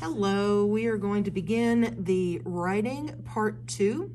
Hello, we are going to begin the writing part 2.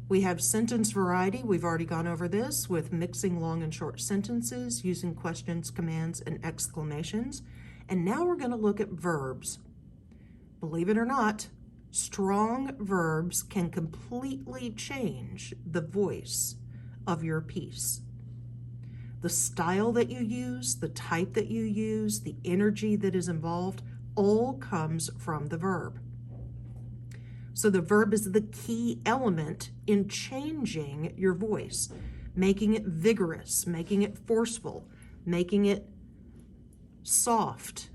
We have sentence variety. We've already gone over this with mixing long and short sentences, using questions, commands, and exclamations. And now we're going to look at verbs. Believe it or not, strong verbs can completely change the voice of your piece. The style that you use, the type that you use, the energy that is involved, all comes from the verb. So the verb is the key element in changing your voice, making it vigorous, making it forceful, making it soft.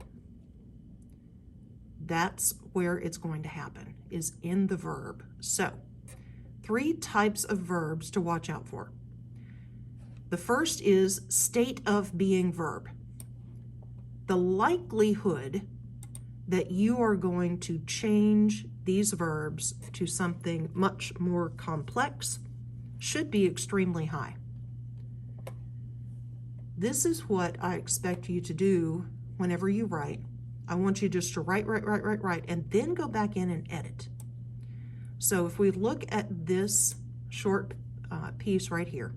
That's where it's going to happen, is in the verb. So, 3 types of verbs to watch out for. The first is state of being verb. The likelihood that you are going to change these verbs to something much more complex should be extremely high. This is what I expect you to do whenever you write. I want you just to write, and then go back in and edit. So if we look at this short piece right here,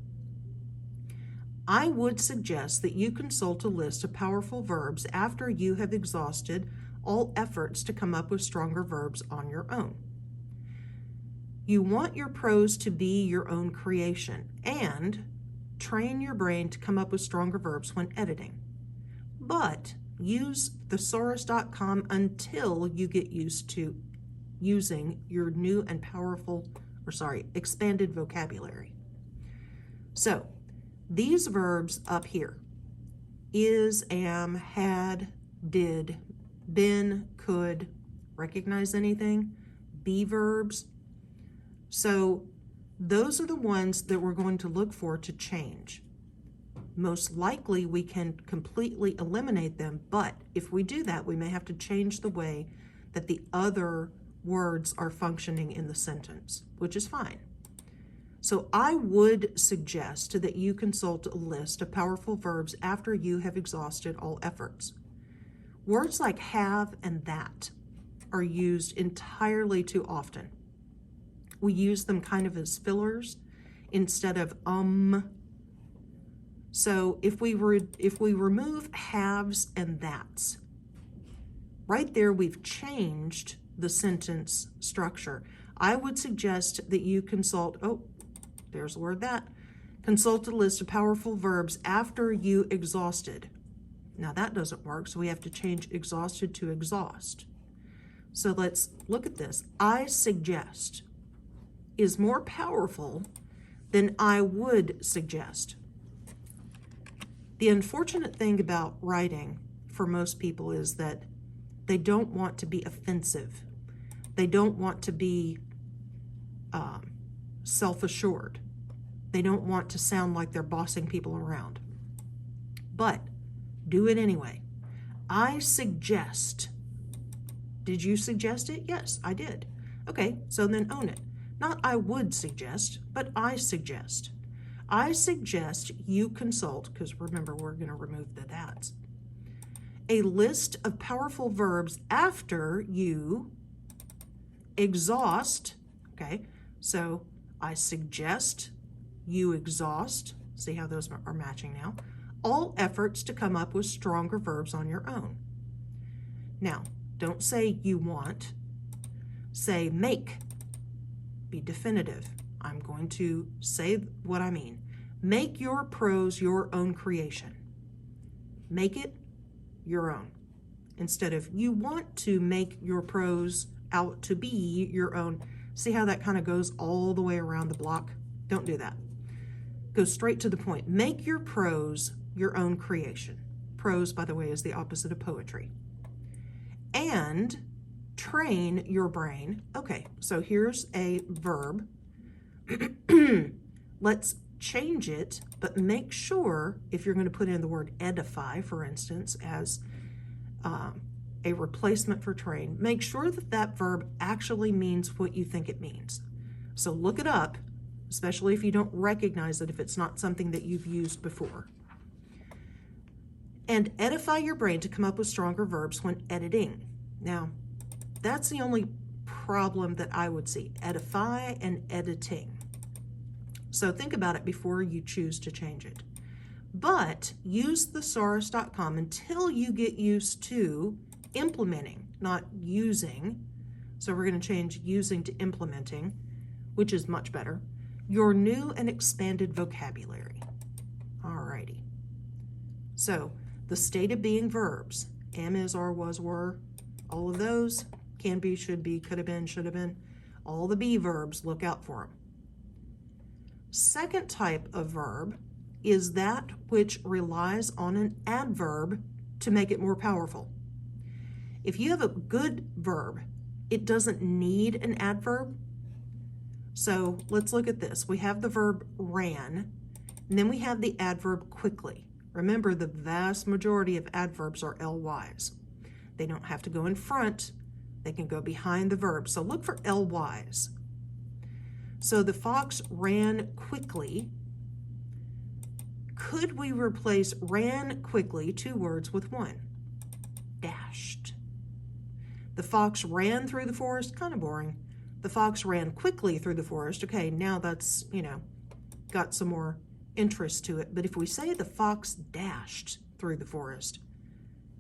I would suggest that you consult a list of powerful verbs after you have exhausted all efforts to come up with stronger verbs on your own. You want your prose to be your own creation and train your brain to come up with stronger verbs when editing. But use thesaurus.com until you get used to using your new and expanded vocabulary. So these verbs up here, is, am, had, did, been, could, recognize anything? Be verbs. So those are the ones that we're going to look for to change. Most likely we can completely eliminate them, but if we do that, we may have to change the way that the other words are functioning in the sentence, which is fine. So I would suggest that you consult a list of powerful verbs after you have exhausted all efforts. Words like have and that are used entirely too often. We use them kind of as fillers instead of So if we remove haves and that's, right there we've changed the sentence structure. I would suggest that you consult, there's the word that, consult a list of powerful verbs after you exhausted. Now that doesn't work, so we have to change exhausted to exhaust. So let's look at this. I suggest is more powerful than I would suggest. The unfortunate thing about writing for most people is that they don't want to be offensive. They don't want to be self-assured. They don't want to sound like they're bossing people around. But do it anyway. I suggest. Did you suggest it? Yes, I did. Okay, so then own it. Not I would suggest, but I suggest. I suggest you consult, because remember, we're going to remove the that's, a list of powerful verbs after you exhaust. Okay, so I suggest you exhaust. See how those are matching now? All efforts to come up with stronger verbs on your own. Now, don't say you want. Say make. Be definitive. I'm going to say what I mean. Make your prose your own creation. Make it your own. Instead of you want to make your prose out to be your own. See how that kind of goes all the way around the block? Don't do that. Go straight to the point. Make your prose your own creation. Prose, by the way, is the opposite of poetry. And train your brain. Okay, so here's a verb. Let's change it, but make sure, if you're going to put in the word edify, for instance, as a replacement for train, make sure that that verb actually means what you think it means. So look it up, especially if you don't recognize it, if it's not something that you've used before. And edify your brain to come up with stronger verbs when editing. Now, that's the only problem that I would see. Edify and editing. So think about it before you choose to change it. But use thesaurus.com until you get used to implementing, not using. So we're going to change using to implementing, which is much better, your new and expanded vocabulary. Alrighty. So the state of being verbs, am, is, are, was, were, all of those, can be, should be, could have been, should have been, all the be verbs, look out for them. Second type of verb is that which relies on an adverb to make it more powerful. If you have a good verb, it doesn't need an adverb. So let's look at this. We have the verb ran, and then we have the adverb quickly. Remember, the vast majority of adverbs are LYs. They don't have to go in front. They can go behind the verb. So look for LYs. So the fox ran quickly. Could we replace ran quickly, 2 words, with one? Dashed. The fox ran through the forest, kind of boring. The fox ran quickly through the forest. Okay, now that's, got some more interest to it. But if we say the fox dashed through the forest,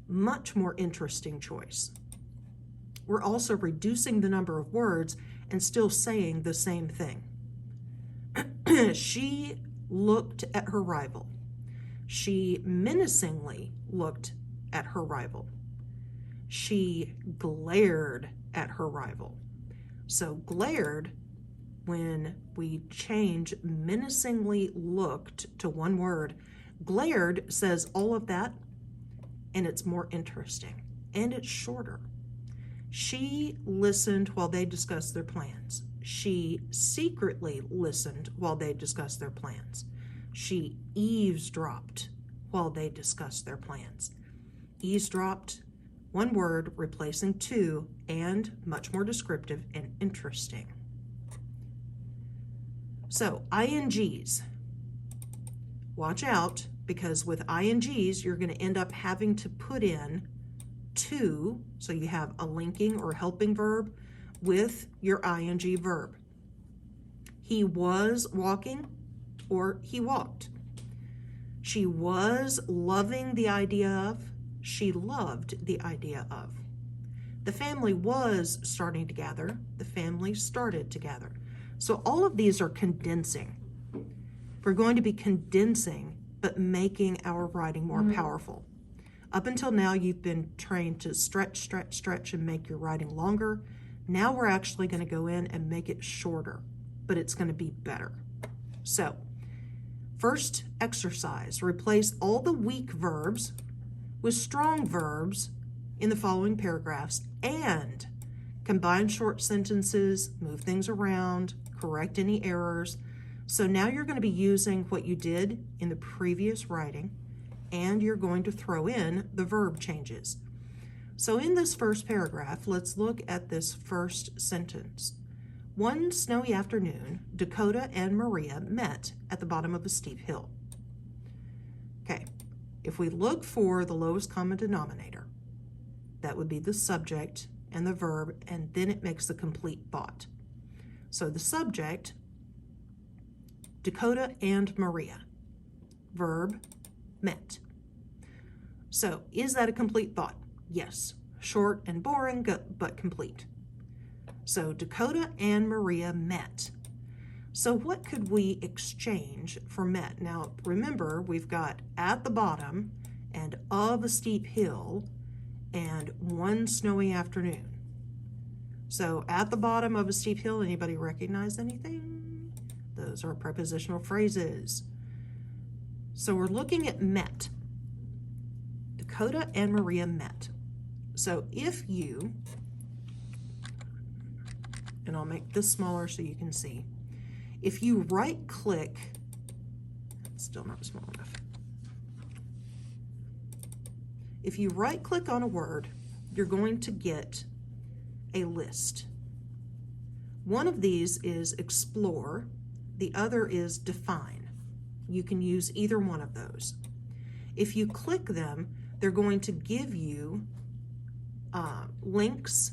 much more interesting choice. We're also reducing the number of words and still saying the same thing. She looked at her rival. She menacingly looked at her rival. She glared at her rival. So glared, when we change menacingly looked to one word, glared says all of that, and it's more interesting, and it's shorter. She listened while they discussed their plans. She secretly listened while they discussed their plans. She eavesdropped while they discussed their plans. Eavesdropped, one word replacing 2, and much more descriptive and interesting. So, INGs. Watch out, because with INGs, you're going to end up having to put in 2, so you have a linking or helping verb with your ING verb. He was walking, or he walked. She was loving the idea of, she loved the idea of. The family was starting to gather, the family started to gather. So all of these are condensing. We're going to be condensing, but making our writing more powerful. Up until now, you've been trained to stretch, stretch, stretch, and make your writing longer. Now we're actually going to go in and make it shorter, but it's going to be better. So, first exercise, replace all the weak verbs with strong verbs in the following paragraphs and combine short sentences, move things around, correct any errors. So now you're going to be using what you did in the previous writing, and you're going to throw in the verb changes. So in this first paragraph, let's look at this first sentence. One snowy afternoon, Dakota and Maria met at the bottom of a steep hill. Okay, if we look for the lowest common denominator, that would be the subject and the verb, and then it makes the complete thought. So the subject, Dakota and Maria. Verb, met. So is that a complete thought? Yes. Short and boring, but complete. So Dakota and Maria met. So what could we exchange for met? Now remember, we've got at the bottom and of a steep hill and one snowy afternoon. So at the bottom of a steep hill, anybody recognize anything? Those are prepositional phrases. So we're looking at met. Dakota and Maria met. So if you, and I'll make this smaller so you can see, if you right click, it's still not small enough. If you right click on a word, you're going to get a list. One of these is explore, the other is define. You can use either one of those. If you click them, they're going to give you links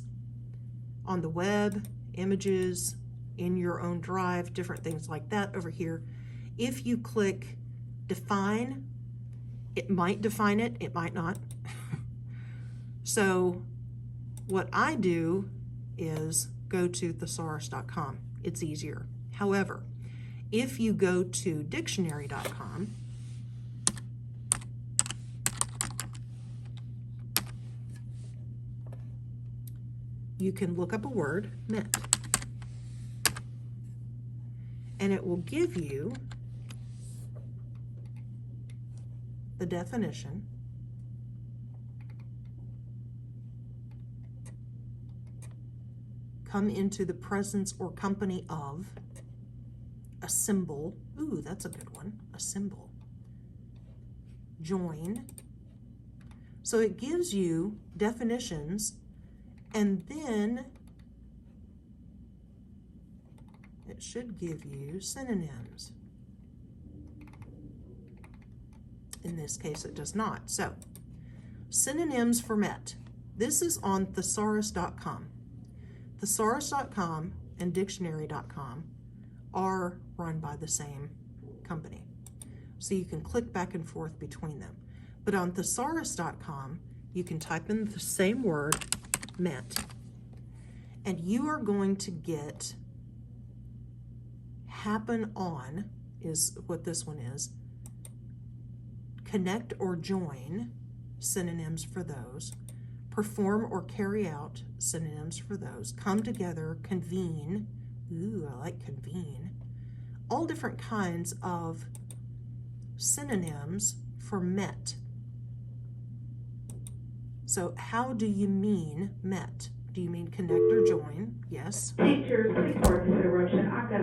on the web, images in your own drive, different things like that over here. If you click define, it might define it, it might not. So what I do is go to thesaurus.com. It's easier. However, if you go to dictionary.com, you can look up a word, met, and it will give you the definition, come into the presence or company of, a symbol, ooh, that's a good one, a symbol, join. So it gives you definitions, and then it should give you synonyms. In this case, it does not. So, synonyms for met. This is on thesaurus.com. Thesaurus.com and dictionary.com are run by the same company. So you can click back and forth between them. But on thesaurus.com, you can type in the same word, met, and you are going to get happen on, is what this one is, connect or join, synonyms for those, perform or carry out, synonyms for those, come together, convene, ooh, I like convene, all different kinds of synonyms for met. So how do you mean met? Do you mean connect or join? Yes. Teachers, report this interruption. I've got